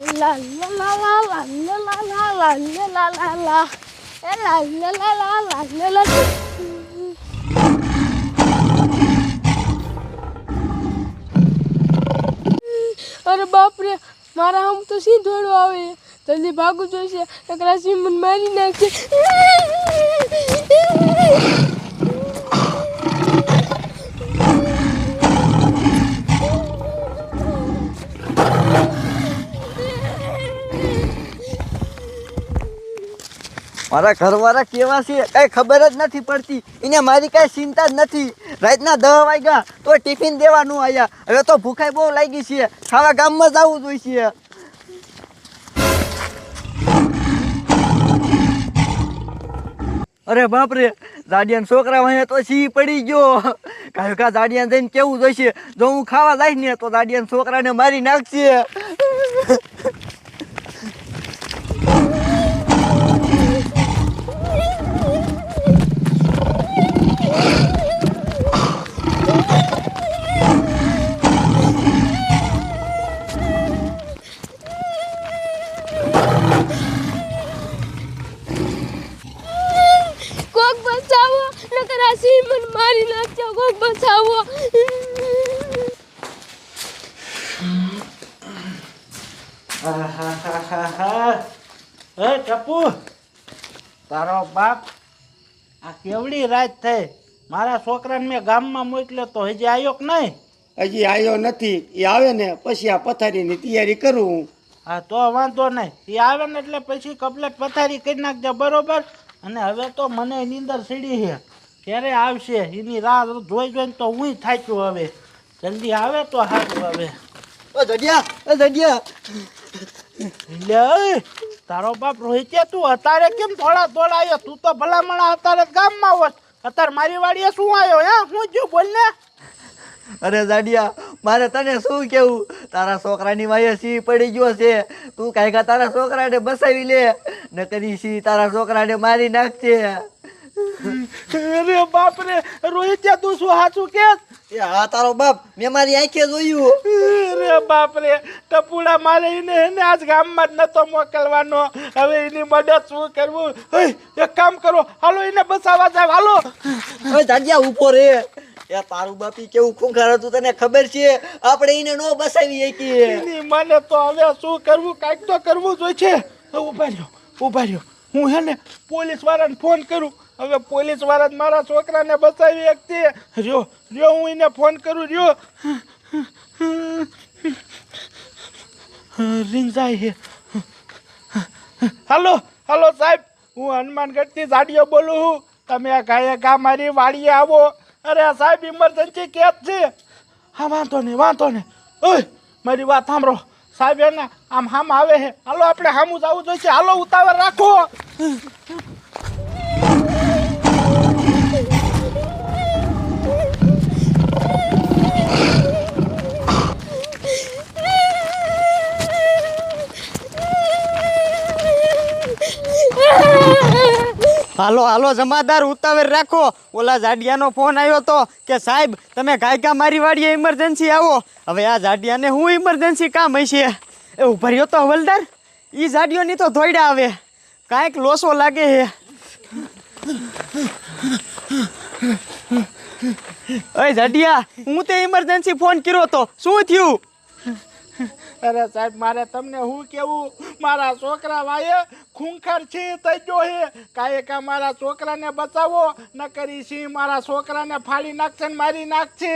La la la la la la la la la la la la. La la la la la la. અરે બાપ રે, મારા આમ તો સી દોડો આવે. જલ્દી ભાગવું જોઈશે, નકર સિમન મારી નાખશે. મારા ઘરવાળા કેવા છે કઈ ખબર જ નથી પડતી. એને મારી કઈ ચિંતા જ નથી. રાતના 10 વાગ્યા તો ટિફિન દેવાનું આયા. હવે તો ભૂખાઈ બહુ લાગી છે, ખાવા ગામમાં જવું જોઈએ. અરે બાપ રે, જાડિયાન છોકરા વાહે તો સી પડી ગયો. કાયો કા જાડિયાન જઈને કેવું જોઈશે, જો હું ખાવા જઈશ ને તો જાડિયાન છોકરાને મારી નાખશે. કોક બચાવો, નકર આ સિમન મારી નાખશે. કોક બચાવો. હે ટપુ, તારો બાપ આ કેવડી રાત થઈ. મારા છોકરાને મેં ગામમાં મોકલ્યો તો હજી આવ્યો કે નહીં? હજી આવ્યો નથી. એ આવે ને પછી આ પથારીની તૈયારી કરું. હા તો વાંધો નહીં, એ આવે ને એટલે પછી કમ્પ્લેટ પથારી કરી નાખજે, બરોબર? અને હવે તો મને નીંદર સીડી છે, ક્યારે આવશે એની રાહ જોઈને તો હું થાક્યો. હવે જલ્દી આવે તો સારું. હવે ઓ જડિયા લે, તારો બાપ રોહિત્યા, તું અત્યારે કેમ થોડા આવ્યો? તું તો ભલામણા અત્યારે ગામમાં હોત, અત્યારે મારી વાડીએ શું આવ્યો? હે હું જો બોલ ને. અરે જાડિયા, મારે તને શું કેવું, તારા છોકરાની વાયે સી પડી ગયો છે. તું કાંઈ તારા છોકરાને બસાવી લે, ન કરી સી તારા છોકરાને મારી નાખશે. અરે બાપ રે રોહિત્યા, તું શું સાચું કે? હા તારો બાપ, મેં મારી આંખે જોયું. અરે બાપ રે, ટપુડા મારે એને આજ ગામમાં જ નતો મોકલવાનો. હવે એની મદદ શું કરવું? એક કામ કરો, હાલો એને બસાવવા જાવ. હાલો. ઓય જાડિયા, ઊભો રે. એ તારું બાપી કેવું ખૂંખાર હતું તને ખબર છે? આપણે એને નો બસાવી શકીએ. એની મને તો હવે શું કરવું, કાંઈક તો કરવું જોઈએ છે. ઉભા રહ્યો, હું હે ને પોલીસ વાળાને ફોન કરું. હવે પોલીસ વાળા જ મારા છોકરાને બચાવી શકશે. રહ્યો હું એને ફોન કરું. રહ્યો રિંગ જાય છે. હાલો સાહેબ, હું હનુમાનગઢથી જાડિયો બોલું છું. તમે આ ગાયે મારી વાડીએ આવો. અરે સાહેબ, ઇમરજન્સી કેસ છે. હા વાંધો નહીં. ઓય મારી વાત સાંભળો સાહેબ, એને આમ આવે છે. હાલો આપણે સામું જવું જોઈએ. હાલો ઉતાવળ રાખો. હાલો જમાદાર, ઉતાવળ રાખો. ઓલા જાડિયાનો ફોન આવ્યો તો કે સાહેબ તમે ગાયકા મારી વાડીએ ઇમરજન્સી આવો. હવે આ જાડિયાને હું ઇમરજન્સી કામ હશે? એ ઉભા રહ્યો તો હવલદાર, એ જાડિયોની તો ધોઈડા આવે, કાંઈક લોસો લાગે છે. ઓય જાડિયા, હું તે ઇમરજન્સી ફોન કર્યો તો, શું થયું? અરે સાહેબ, મારે તમને શું કેવું, મારા છોકરા વાયે ખૂંખાર છે થઈ ગયો છે. કાંઈ મારા છોકરાને બચાવો, ન કરી સી મારા છોકરાને ફાડી નાખશે ને મારી નાખશે.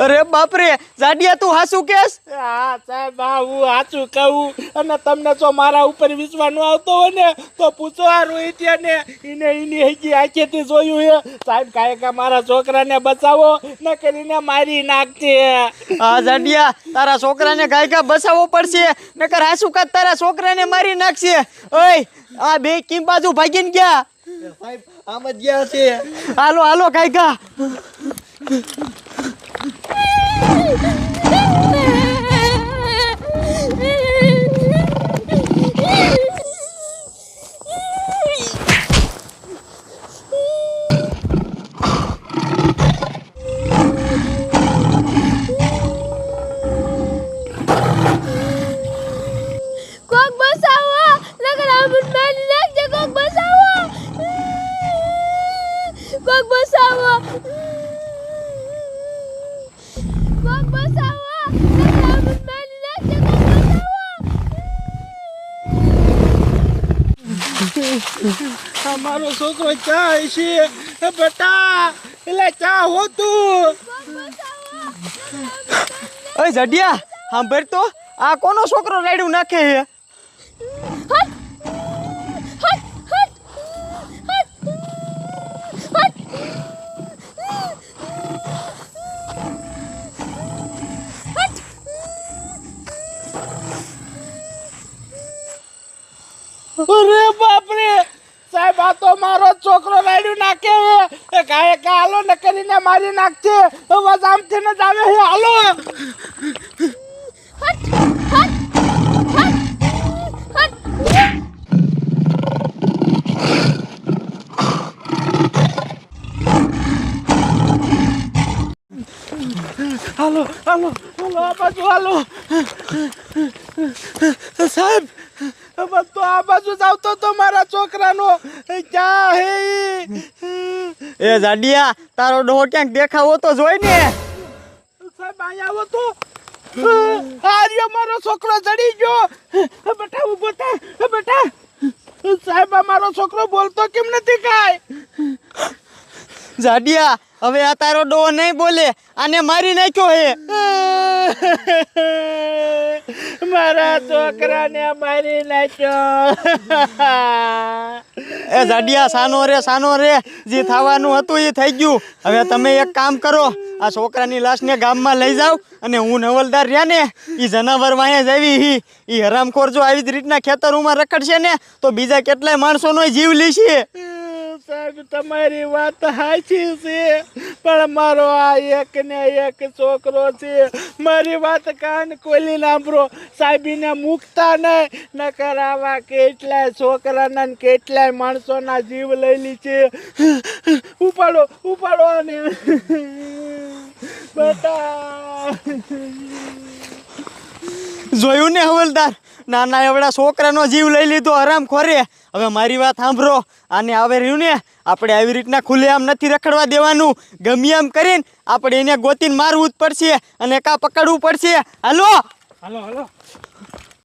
અરે બાપરે, જાડિયા તું હાસું કેસ? હા સાહેબ, હા હું સાચું કહું. અને તમને જો મારા ઉપર વિશ્વાસ ન આવતો હોય ને તો પૂછો આ રોહિત્યાને, એની હજી આંખેથી જોયું છે. સાહેબ કાંઈ મારા છોકરાને બચાવો, ન કરીને મારી નાખશે. હા જાડિયા, તારા છોકરાને ગાયકા બચાવવો પડશે, નકર હાસું કાત તારા છોકરાને મારી નાખશે. ઓય આ બે કેમ બાજુ ભાગીને ગયા? સાહેબ આમ જ ગયા છે. હાલો ગાયકા. મારો છોકરો ચા છે બેટા, એટલે ચા હોતું. ઓય જાડિયા સાંભળ તો, આ કોનો છોકરો રાડ્યું નાખે છે? અરે બાપરે સાહેબ, આ તો મારો છોકરો રાડ્યું નાખે છે. કાંઈ હાલો ને કરીને મારી નાખશે. બસ આમથી ને જ આવે છે. હાલો. હાલો હાલો હાલો, આ બાજુ હાલો. સાહેબ, બસ તો આ બાજુ જ આવતો તો મારા છોકરાનો. ક્યાં હે ઈ? એ જાડિયા, તારો ડોહો ક્યાંક દેખાવો તો જોઈ ને. સાહેબ અહીંયા આવો તો. આર્યો મારો છોકરો ચડી ગયો. બેટા ઊભો થા બેટા. સાહેબ, આ મારો છોકરો બોલતો કેમ નથી કાંઈ? જાડિયા, હવે આ તારો ડોહો નહીં બોલે, આને મારી નાખ્યો હે. મારા છોકરાને મારી નાખ્યો. એ જાડિયા, સાનો રે, જે થવાનું હતું એ થઈ ગયું. હવે તમે એક કામ કરો, આ છોકરાની લાશને ગામમાં લઈ જાઓ, અને હું નવલદાર રહ્યા ને એ જનાવર વાંહે જ આવી. એ હરામખોર જો આવી જ રીતના ખેતરોમાં રખડશે ને તો બીજા કેટલાય માણસોનો જીવ લેશે. સાહેબ, તમારી વાત સાચી છે, પણ મારો આ એક ને એક છોકરો છે. મારી વાત કાન ખોલી સાંભળો. સાહેબીને મૂકતા નહીં, નકર આવા કેટલાય છોકરાના ને કેટલાય માણસોના જીવ લઈ લી છે. ઉપાડો ને બેટા. જોયું ને હવલદાર, નાના એવડા છોકરાનો જીવ લઈ લીધો હરામખોરે. હવે મારી વાત સાંભળો, આને આવે રહ્યું ને, આપણે આવી રીતના ખુલ્લેઆમ નથી રખડવા દેવાનું. ગમે એમ કરીને આપણે એને ગોતીને મારવું જ પડશે અને કાં પકડવું પડશે. હાલો હાલો હાલો.